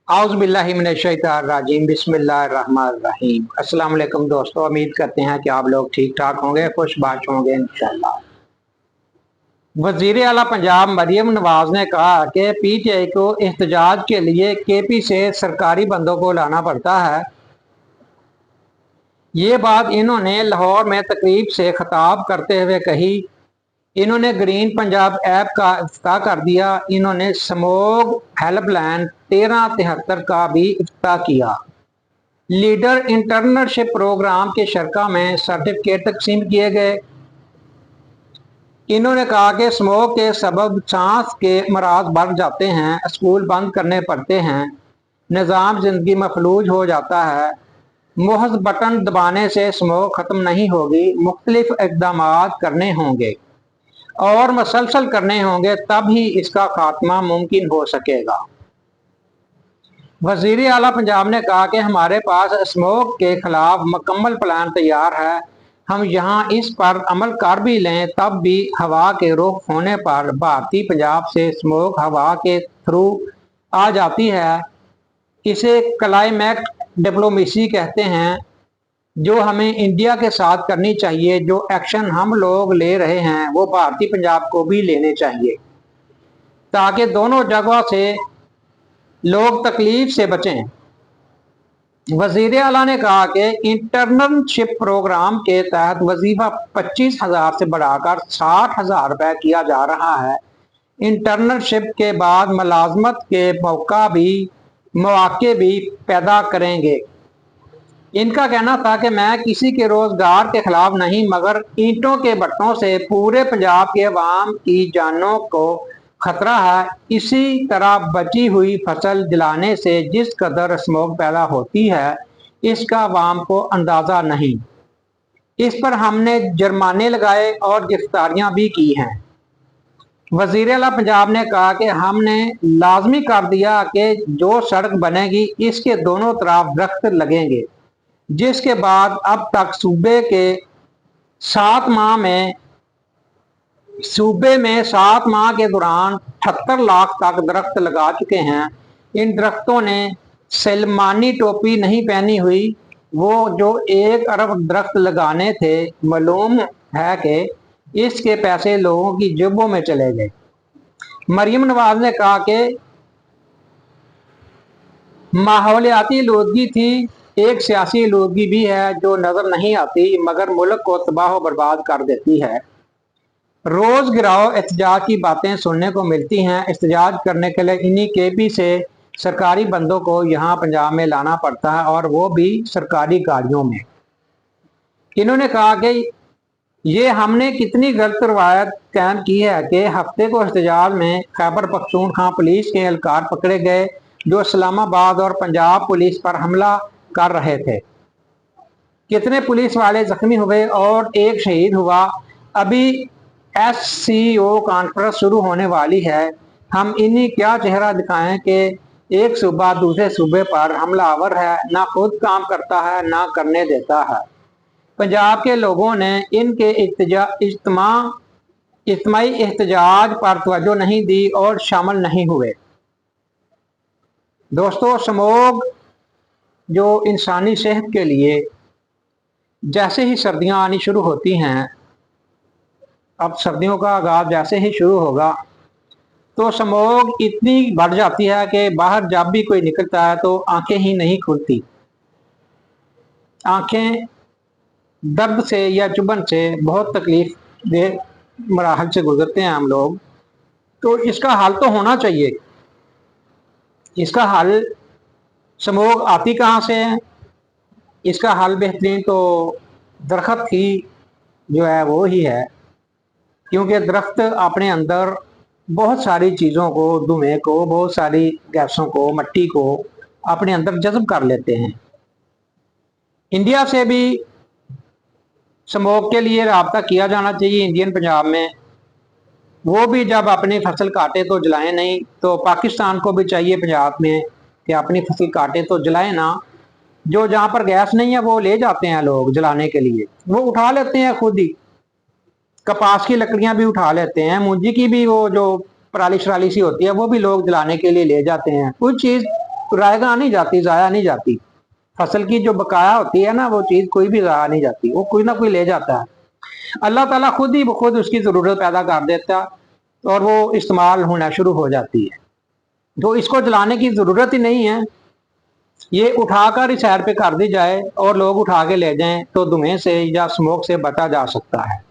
आउज़ुबिल्लाहिमिनश्शैतानिर्रजीम बिस्मिल्लाहिर्रहमानिर्रहीम। अस्सलाम वालेकुम दोस्तों, उम्मीद करते हैं कि आप लोग ठीक ठाक होंगे, खुशबाश होंगे इंशाअल्लाह। वज़ीर आला पंजाब मरियम नवाज ने कहा कि पीटीआई को एहतजाज के लिए केपी से सरकारी बंदों को लाना पड़ता है। ये बात इन्होंने लाहौर में तकरीब से खिताब करते हुए कही। इन्होंने ग्रीन पंजाब ऐप का इफ्तिताह कर दिया। इन्होंने स्मोग हेल्पलाइन 1373 का भी इफ्तिताह किया। लीडर इंटर्नशिप प्रोग्राम के शरका में सर्टिफिकेट तकसीम किए गए। इन्होंने कहा कि स्मोक के सबब सांस के मराज बढ़ जाते हैं, स्कूल बंद करने पड़ते हैं, निज़ाम जिंदगी मफलूज हो जाता है। महज बटन दबाने से स्मोक खत्म नहीं होगी, मुख्तलिफ इकदाम करने होंगे और मसलसल करने होंगे, तब ही इसका खात्मा मुमकिन हो सकेगा। वज़ीर आला पंजाब ने कहा कि हमारे पास स्मोक के खिलाफ मुकम्मल प्लान तैयार है। हम यहाँ इस पर अमल कर भी लें तब भी हवा के रुख होने पर भारतीय पंजाब से स्मोक हवा के थ्रू आ जाती है। इसे क्लाइमेट डिप्लोमेसी कहते हैं, जो हमें इंडिया के साथ करनी चाहिए। जो एक्शन हम लोग ले रहे हैं वो भारतीय पंजाब को भी लेने चाहिए, ताकि दोनों जगह से लोग तकलीफ से बचें। वजीर आला ने कहा कि इंटर्नशिप प्रोग्राम के तहत वजीफा 25,000 से बढ़ाकर 60,000 रुपये किया जा रहा है। इंटर्नशिप के बाद मुलाजमत के मौके भी पैदा करेंगे। इनका कहना था कि मैं किसी के रोजगार के खिलाफ नहीं, मगर ईंटों के भट्टों से पूरे पंजाब के अवाम की जानों को खतरा है। इसी तरह बची हुई फसल जलाने से जिस कदर स्मोक पैदा होती है, इसका अवाम को अंदाजा नहीं। इस पर हमने जुर्माने लगाए और गिरफ्तारियां भी की हैं। वजीर आला पंजाब ने कहा कि हमने लाजमी कर दिया कि जो सड़क बनेगी इसके दोनों तरफ दरख्त लगेंगे, जिसके बाद अब तक सूबे में 7 माह के दौरान 78 लाख तक दरख्त लगा चुके हैं। इन दरख्तों ने सलमानी टोपी नहीं पहनी हुई। वो जो 1 अरब दरख्त लगाने थे, मालूम है कि इसके पैसे लोगों की जेबों में चले गए। मरियम नवाज ने कहा कि माहौलियाती आलूदगी थी, एक सियासी आलूदगी भी है जो नजर नहीं आती मगर मुल्क को तबाह बर्बाद कर देती है। रोज गिराओ एहतजाज की बातें सुनने को मिलती हैं। एहतजाज करने के लिए इन्हीं केपी से सरकारी बंदों को यहाँ पंजाब में लाना पड़ता है, और वो भी सरकारी गाड़ियों में। इन्होंने कहा कि ये हमने कितनी गलत रवायत कायम की है कि हफ्ते को एहतजाज में खैबर पख्तूनख्वा पुलिस के एहलकार पकड़े गए जो इस्लामाबाद और पंजाब पुलिस पर हमला कर रहे थे। कितने पुलिस वाले जख्मी हुए और एक शहीद हुआ। अभी SCO कॉन्फ्रेंस शुरू होने वाली है। हम इन्हीं क्या चेहरा दिखाएं कि एक सूबा दूसरे सूबे पर हमलावर है, ना खुद काम करता है ना करने देता है। पंजाब के लोगों ने इनके इज्तिमाई एहतजाज पर तवज्जो नहीं दी और शामिल नहीं हुए। दोस्तों, स्मोग जो इंसानी सेहत के लिए, जैसे ही सर्दियां आनी शुरू होती हैं, अब सर्दियों का आगाज जैसे ही शुरू होगा तो स्मोग इतनी बढ़ जाती है कि बाहर जब भी कोई निकलता है तो आंखें ही नहीं खुलती। आंखें दर्द से या चुभन से बहुत तकलीफ दे मराहल से गुजरते हैं हम लोग। तो इसका हल तो होना चाहिए। इसका हल, स्मोग आती कहाँ से है? इसका हल बेहतरीन तो दरख्त ही जो है वो ही है, क्योंकि दरख्त अपने अंदर बहुत सारी चीज़ों को, धुएं को, बहुत सारी गैसों को, मट्टी को अपने अंदर जज़्ब कर लेते हैं। इंडिया से भी स्मोक के लिए राब्ता किया जाना चाहिए। इंडियन पंजाब में वो भी जब अपनी फसल काटे तो जलाएं नहीं, तो पाकिस्तान को भी चाहिए पंजाब में कि अपनी फसल काटे तो जलाएं ना। जो जहाँ पर गैस नहीं है वो ले जाते हैं लोग जलाने के लिए, वो उठा लेते हैं खुद ही। कपास की लकड़ियां भी उठा लेते हैं, मूंजी की भी वो जो पराली शराली सी होती है वो भी लोग जलाने के लिए ले जाते हैं। कुछ चीज़ रायगा नहीं जाती, ज़ाया नहीं जाती। फसल की जो बकाया होती है ना, वो चीज़ कोई भी ज़ाया नहीं जाती, वो कोई ना कोई ले जाता है। अल्लाह ताला खुद ही खुद उसकी ज़रूरत पैदा कर देता और वो इस्तेमाल होना शुरू हो जाती है। तो इसको जलाने की ज़रूरत ही नहीं है, ये उठाकर इस साइड पे कर दी जाए और लोग उठा के ले जाएं तो धुएं से या स्मोक से बचा जा सकता है।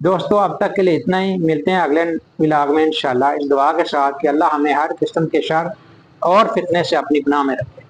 दोस्तों, अब तक के लिए इतना ही। मिलते हैं अगले व्लॉग में इंशाल्लाह, इस दुआ के साथ कि अल्लाह हमें हर किस्म के शर और फितने से अपनी पनाह में रखे।